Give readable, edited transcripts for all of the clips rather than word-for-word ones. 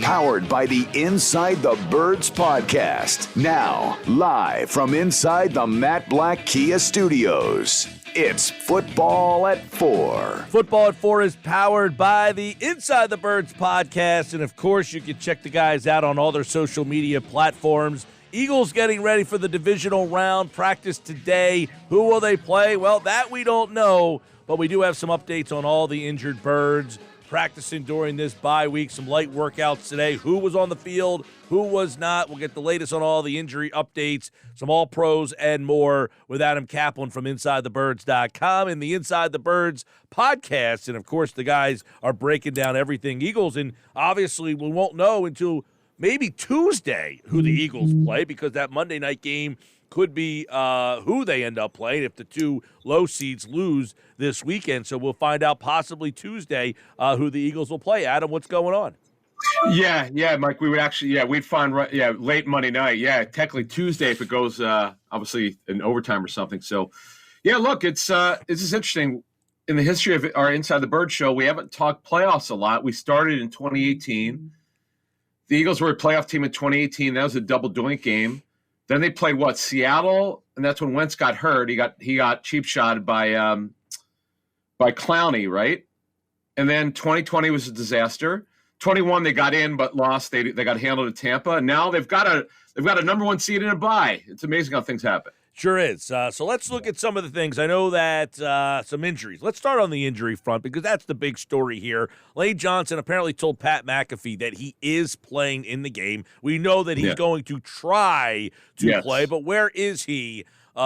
powered by the Inside the Birds podcast. Now, live from inside the Matt Black Kia Studios, it's Football at 4. Football at 4 is powered by the Inside the Birds podcast. And, of course, you can check the guys out on all their social media platforms. Eagles getting ready for the divisional round. Practice today. Who will they play? Well, that we don't know, but we do have some updates on all the injured birds practicing during this bye week. Some light workouts today. Who was on the field? Who was not? We'll get the latest on all the injury updates, some all-pros and more with Adam Caplan from InsideTheBirds.com and the Inside the Birds podcast. And, of course, the guys are breaking down everything Eagles. And, obviously, we won't know until maybe Tuesday who the Eagles play, because that Monday night game could be who they end up playing if the two low seeds lose this weekend. So we'll find out possibly Tuesday who the Eagles will play. Adam, what's going on? Yeah, Mike, we would actually, we'd find, late Monday night. Yeah, technically Tuesday if it goes, obviously, in overtime or something. So, yeah, look, it's interesting. In the history of our Inside the Bird show, we haven't talked playoffs a lot. We started in 2018. The Eagles were a playoff team in 2018. That was a double doink game. Then they played Seattle, and that's when Wentz got hurt. He got cheap shotted by Clowney, right? And then 2020 was a disaster. 21 they got in but lost. They got handled at Tampa. And now they've got a number one seed in a bye. It's amazing how things happen. Sure is. So let's look at some of the things. I know that some injuries. Let's start on the injury front because that's the big story here. Lane Johnson apparently told Pat McAfee that he is playing in the game. We know that he's going to try to play, but where is he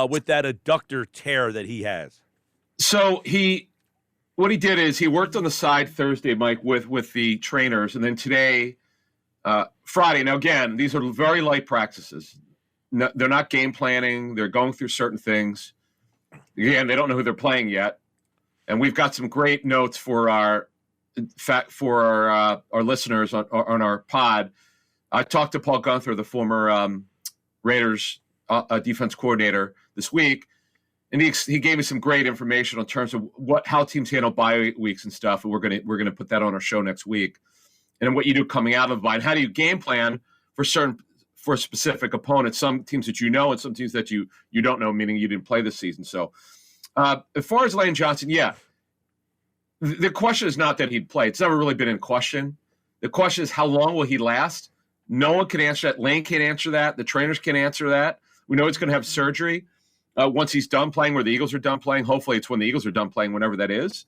with that adductor tear that he has? So what he did is he worked on the side Thursday, Mike, with the trainers, and then today, Friday. Now, again, these are very light practices. No, they're not game planning. They're going through certain things. Again, they don't know who they're playing yet. And we've got some great notes for our listeners on our pod. I talked to Paul Gunther, the former Raiders defense coordinator, this week, and he gave me some great information in terms of how teams handle bye weeks and stuff. And we're gonna put that on our show next week. And what you do coming out of the bye, and how do you game plan for specific opponents, some teams that you know and some teams that you don't know, meaning you didn't play this season. So as far as Lane Johnson, the question is not that he'd play. It's never really been in question. The question is how long will he last? No one can answer that. Lane can't answer that. The trainers can't answer that. We know he's going to have surgery once he's done playing, where the Eagles are done playing. Hopefully it's when the Eagles are done playing, whenever that is.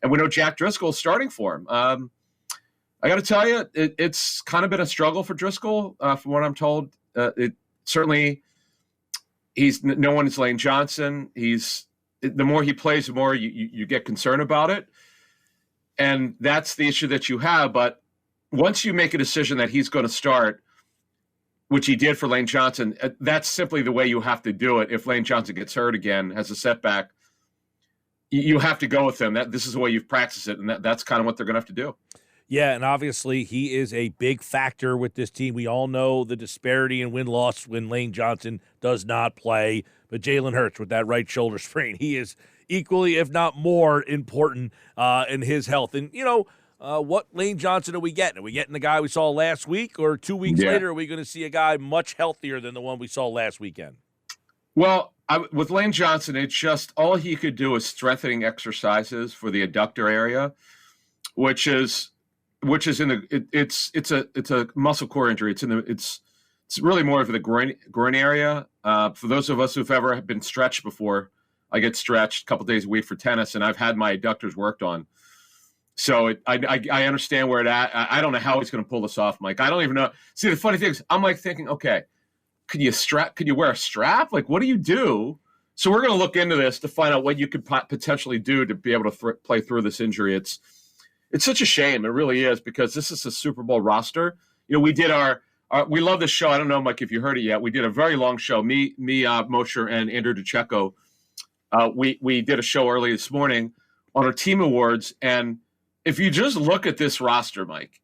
And we know Jack Driscoll is starting for him. I got to tell you, it's kind of been a struggle for Driscoll, from what I'm told. Certainly, no one is Lane Johnson. The more he plays, the more you get concerned about it, and that's the issue that you have. But once you make a decision that he's going to start, which he did for Lane Johnson, that's simply the way you have to do it. If Lane Johnson gets hurt again, has a setback, you have to go with him. This is the way you've practiced it, and that's kind of what they're going to have to do. Yeah, and obviously he is a big factor with this team. We all know the disparity in win-loss when Lane Johnson does not play. But Jalen Hurts with that right shoulder sprain, he is equally, if not more, important in his health. And, what Lane Johnson are we getting? Are we getting the guy we saw last week, or 2 weeks later are we going to see a guy much healthier than the one we saw last weekend? Well, with Lane Johnson, it's just all he could do is strengthening exercises for the adductor area, which is it's a muscle core injury. It's really more of the groin area. For those of us who've ever been stretched before, I get stretched a couple days a week for tennis, and I've had my adductors worked on. So I understand where it at. I don't know how he's going to pull this off, Mike. I don't even know. See, the funny thing is, I'm like thinking, okay, could you wear a strap? Like, what do you do? So we're going to look into this to find out what you could potentially do to be able to play through this injury. It's such a shame. It really is, because this is a Super Bowl roster. We did we love this show. I don't know, Mike, if you heard it yet. We did a very long show. Me, Mosher, and Andrew DeCecco. We did a show early this morning on our team awards. And if you just look at this roster, Mike,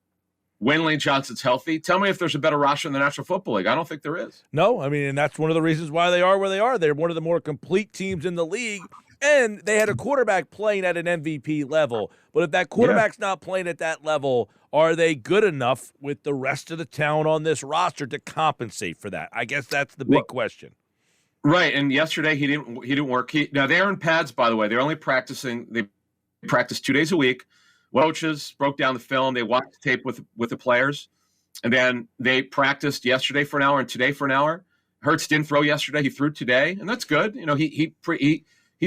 when Lane Johnson's healthy, tell me if there's a better roster in the National Football League. I don't think there is. No, I mean, and that's one of the reasons why they are where they are. They're one of the more complete teams in the league. And they had a quarterback playing at an MVP level. But if that quarterback's not playing at that level, are they good enough with the rest of the talent on this roster to compensate for that? I guess that's the big question. Right. And yesterday he didn't work. Now they're in pads, by the way. They're only practicing. They practice 2 days a week. Coaches broke down the film. They watched the tape with the players. And then they practiced yesterday for an hour and today for an hour. Hurts didn't throw yesterday. He threw today, and that's good. You know, he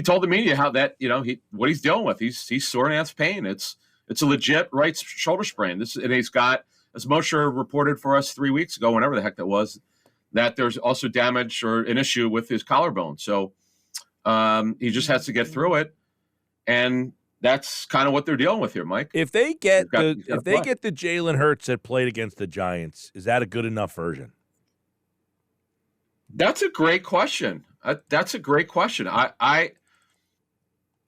told the media how that, you know, what he's dealing with. He's sore and has pain. It's a legit right shoulder sprain. And he's got, as Mosher reported for us 3 weeks ago, whenever the heck that was, that there's also damage or an issue with his collarbone. So he just has to get through it, and that's kind of what they're dealing with here, Mike. If they get the Jalen Hurts that played against the Giants, is that a good enough version? That's a great question. That's a great question. I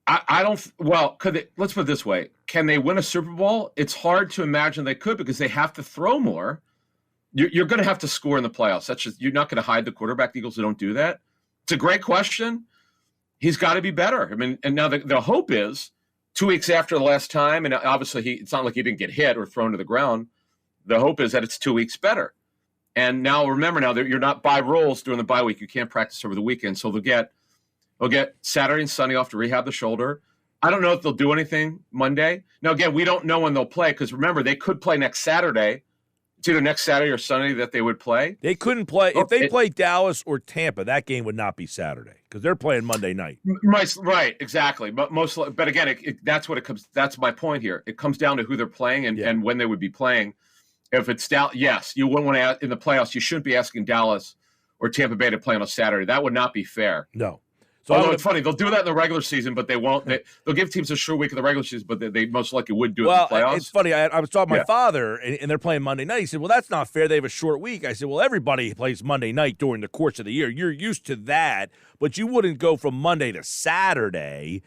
don't. Well, let's put it this way: can they win a Super Bowl? It's hard to imagine they could because they have to throw more. You're going to have to score in the playoffs. You're not going to hide the quarterback. The Eagles don't do that. It's a great question. He's got to be better. I mean, and now the hope is 2 weeks after the last time, and obviously it's not like he didn't get hit or thrown to the ground. The hope is that it's 2 weeks better. And now remember, that you're not by rules during the bye week. You can't practice over the weekend, so they'll get Saturday and Sunday off to rehab the shoulder. I don't know if they'll do anything Monday. Now again, we don't know when they'll play because remember they could play next Saturday. It's either next Saturday or Sunday that they would play. They couldn't play if they play Dallas or Tampa. That game would not be Saturday because they're playing Monday night. Right, exactly. But again, that's what it comes. That's my point here. It comes down to who they're playing and when they would be playing. If it's Dallas, yes, you wouldn't want to in the playoffs. You shouldn't be asking Dallas or Tampa Bay to play on a Saturday. That would not be fair. No. So although it's funny, they'll do that in the regular season, but they won't. They'll give teams a short week in the regular season, but they most likely would do it in the playoffs. It's funny. I was talking to my father, and they're playing Monday night. He said, well, that's not fair. They have a short week. I said, well, everybody plays Monday night during the course of the year. You're used to that, but you wouldn't go from Monday to Saturday.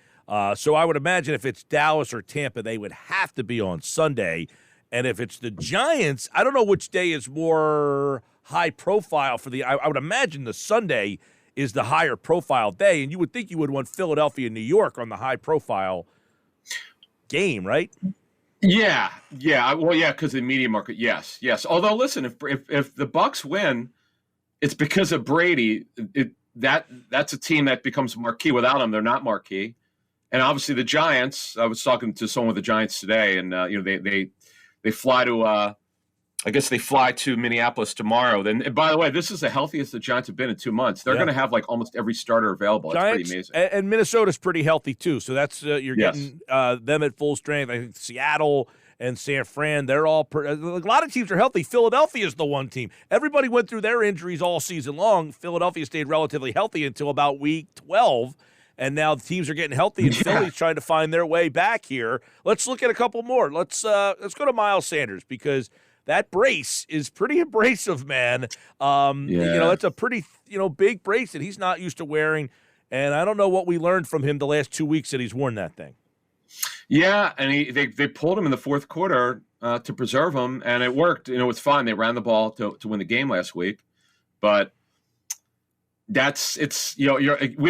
So I would imagine if it's Dallas or Tampa, they would have to be on Sunday. And if it's the Giants, I don't know which day is more high profile for I would imagine the Sunday is the higher profile day, and you would think you would want Philadelphia and New York on the high profile game, right? Yeah. Well, yeah, because the media market, yes. Although, listen, if the Bucs win, it's because of Brady. That's a team that becomes marquee. Without them, they're not marquee. And obviously, the Giants. I was talking to someone with the Giants today, and they fly to. I guess they fly to Minneapolis tomorrow. Then, and by the way, this is the healthiest the Giants have been in 2 months. They're going to have like almost every starter available. It's pretty amazing. And Minnesota's pretty healthy too. So that's you're getting them at full strength. I think Seattle and San Fran, they're all a lot of teams are healthy. Philadelphia is the one team. Everybody went through their injuries all season long. Philadelphia stayed relatively healthy until about week 12. And now the teams are getting healthy, and Philly's trying to find their way back here. Let's look at a couple more. Let's go to Miles Sanders because that brace is pretty abrasive, man. It's a pretty, big brace that he's not used to wearing. And I don't know what we learned from him the last 2 weeks that he's worn that thing. Yeah, and they pulled him in the fourth quarter to preserve him, and it worked. It's fine. They ran the ball to win the game last week. But we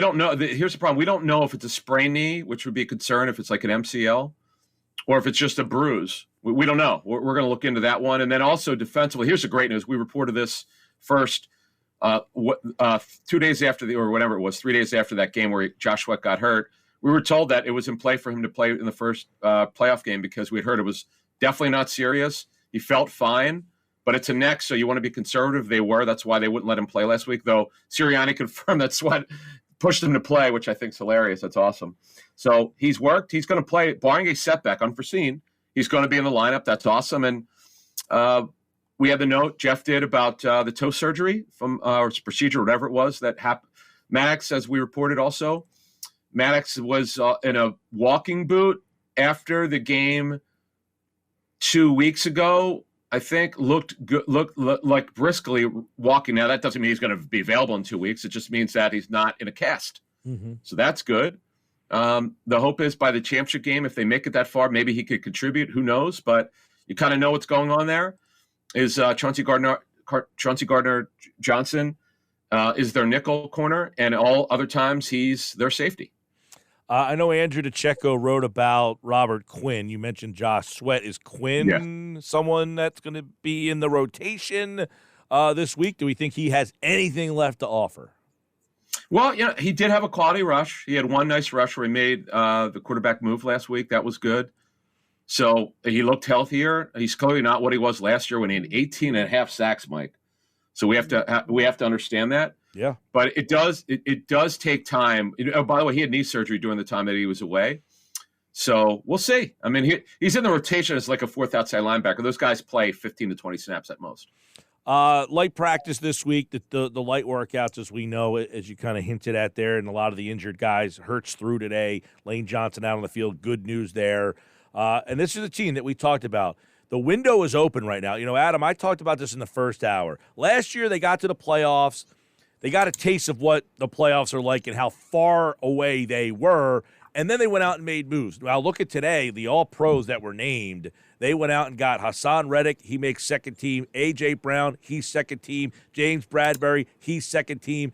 don't know. Here's the problem. We don't know if it's a sprained knee, which would be a concern if it's like an MCL, or if it's just a bruise. We don't know. We're going to look into that one. And then also defensively, here's the great news. We reported this first 2 days after 3 days after that game where Josh Sweat got hurt. We were told that it was in play for him to play in the first playoff game because we had heard it was definitely not serious. He felt fine, but it's a neck, so you want to be conservative. They were. That's why they wouldn't let him play last week, though Sirianni confirmed that Sweat pushed him to play, which I think is hilarious. That's awesome. So he's worked. He's going to play, barring a setback, unforeseen. He's going to be in the lineup. That's awesome. And we had the note Jeff did about the toe surgery or procedure, whatever it was that happened. Maddox, as we reported also, Maddox was in a walking boot after the game 2 weeks ago. I think looked like briskly walking. Now that doesn't mean he's going to be available in 2 weeks. It just means that he's not in a cast. Mm-hmm. So that's good. The hope is by the championship game, if they make it that far, maybe he could contribute. Who knows? But you kind of know what's going on there. Is Chauncey Gardner Johnson is their nickel corner, and all other times he's their safety. I know Andrew DeCecco wrote about Robert Quinn. You mentioned Josh Sweat. Is Quinn someone that's going to be in the rotation this week? Do we think he has anything left to offer? Well, he did have a quality rush. He had one nice rush where he made the quarterback move last week. That was good. So he looked healthier. He's clearly not what he was last year when he had 18 and a half sacks, Mike. So we have to understand that. Yeah. But it does take time. By the way, he had knee surgery during the time that he was away. So we'll see. I mean, he's in the rotation as like a fourth outside linebacker. Those guys play 15 to 20 snaps at most. Light practice this week, the light workouts, as we know, as you kind of hinted at there, and a lot of the injured guys. Hurts through today. Lane Johnson out on the field. Good news there. And this is a team that we talked about. The window is open right now. Adam, I talked about this in the first hour. Last year they got to the playoffs. They got a taste of what the playoffs are like and how far away they were, and then they went out and made moves. Now, look at today, the All-Pros that were named. They went out and got Hassan Reddick. He makes second team. A.J. Brown, he's second team. James Bradbury, he's second team.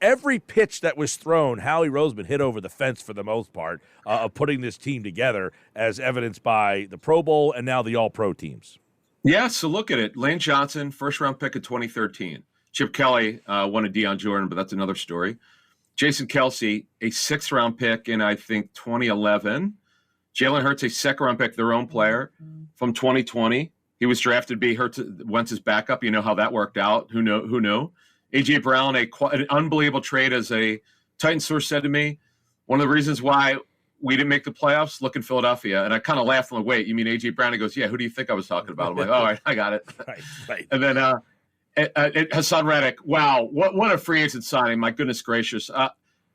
Every pitch that was thrown, Howie Roseman hit over the fence for the most part of putting this team together, as evidenced by the Pro Bowl and now the All-Pro teams. Yeah, so look at it. Lane Johnson, first-round pick in 2013. Chip Kelly wanted Deion Jordan, but that's another story. Jason Kelsey, a sixth-round pick in, I think, 2011. Jalen Hurts, a second-round pick, their own player from 2020. He was drafted to be Wentz's backup. You know how that worked out. Who knew? A.J. Brown, an unbelievable trade, as a Titans source said to me. One of the reasons why we didn't make the playoffs, look in Philadelphia. And I kind of laughed. I'm like, wait, you mean A.J. Brown? He goes, yeah, who do you think I was talking about? I'm like, all right, I got it. Right. And then Hassan Reddick, wow, what a free agent signing. My goodness gracious.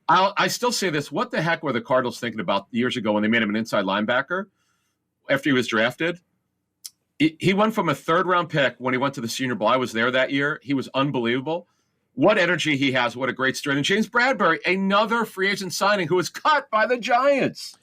I still say this. What the heck were the Cardinals thinking about years ago when they made him an inside linebacker after he was drafted? He went from a third-round pick when he went to the Senior Bowl. I was there that year. He was unbelievable. What energy he has. What a great story. And James Bradbury, another free agent signing who was cut by the Giants.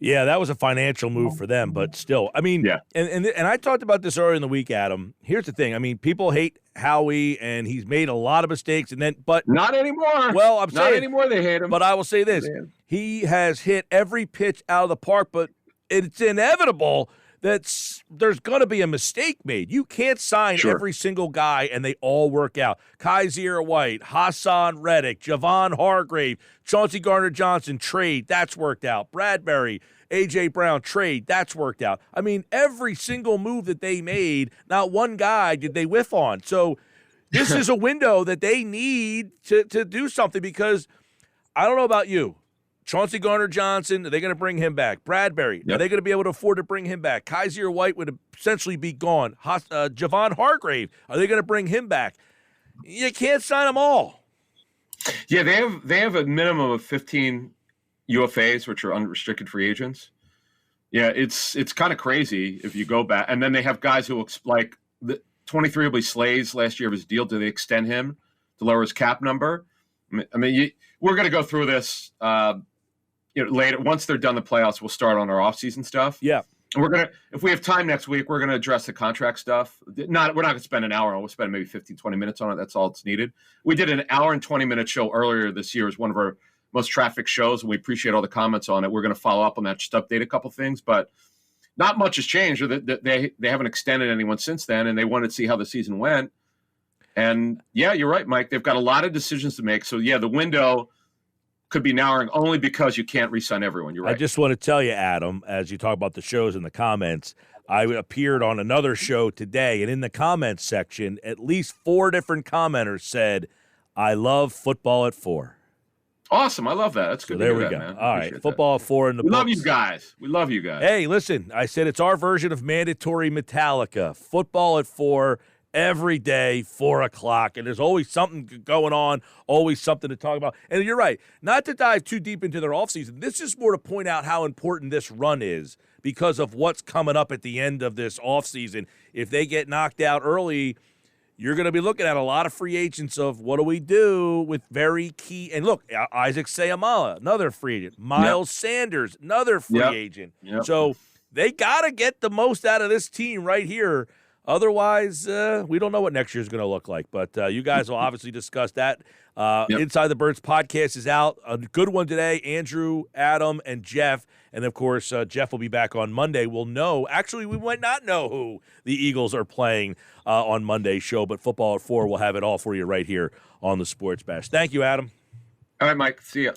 Yeah, that was a financial move for them, but still. I mean, yeah. And I talked about this earlier in the week, Adam. Here's the thing. I mean, people hate Howie, and he's made a lot of mistakes, but not anymore. Well, I'm saying not anymore. They hate him. But I will say this: he has hit every pitch out of the park. But it's inevitable that there's going to be a mistake made. You can't sign every single guy and they all work out. Kaiser White, Hassan Reddick, Javon Hargrave, Chauncey Gardner-Johnson, trade, that's worked out. Bradbury, A.J. Brown, trade, that's worked out. I mean, every single move that they made, not one guy did they whiff on. So this is a window that they need to do something, because I don't know about you. Chauncey Gardner-Johnson, are they going to bring him back? Bradbury, are they going to be able to afford to bring him back? Kaiser White would essentially be gone. Javon Hargrave, are they going to bring him back? You can't sign them all. Yeah, they have a minimum of 15 UFAs, which are unrestricted free agents. Yeah, it's kind of crazy if you go back. And then they have guys who like the 23 will be Slays last year of his deal. Do they extend him to lower his cap number? I mean, we're going to go through this. Later, once they're done the playoffs, we'll start on our offseason stuff. Yeah. And if we have time next week, we're going to address the contract stuff. We're not going to spend an hour on it. We'll spend maybe 15, 20 minutes on it. That's all that's needed. We did an hour and 20-minute show earlier this year. It was one of our most trafficked shows, and we appreciate all the comments on it. We're going to follow up on that, just update a couple things, but not much has changed. They haven't extended anyone since then, and they wanted to see how the season went. And, yeah, you're right, Mike. They've got a lot of decisions to make. So, yeah, the window could be narrowing only because you can't re-sign everyone. You're right. I just want to tell you, Adam, as you talk about the shows in the comments, I appeared on another show today, and in the comments section, at least 4 different commenters said, I love football at 4. Awesome. I love that. That's good. So there we that, go. Man. All right. Football at 4 in the books. Love you guys. We love you guys. Hey, listen, I said it's our version of mandatory Metallica. Football at 4 every day, 4 o'clock. And there's always something going on, always something to talk about. And you're right. Not to dive too deep into their offseason. This is more to point out how important this run is because of what's coming up at the end of this offseason. If they get knocked out early, you're going to be looking at a lot of free agents of what do we do with very key. And look, Isaac Seumalo, another free agent. Miles Sanders, another free agent. Yep. So they got to get the most out of this team right here Otherwise, we don't know what next year's going to look like. But you guys will obviously discuss that. Inside the Birds podcast is out. A good one today. Andrew, Adam, and Jeff. And, of course, Jeff will be back on Monday. We'll know. Actually, we might not know who the Eagles are playing on Monday's show. But Football at 4 will have it all for you right here on the Sports Bash. Thank you, Adam. All right, Mike. See ya.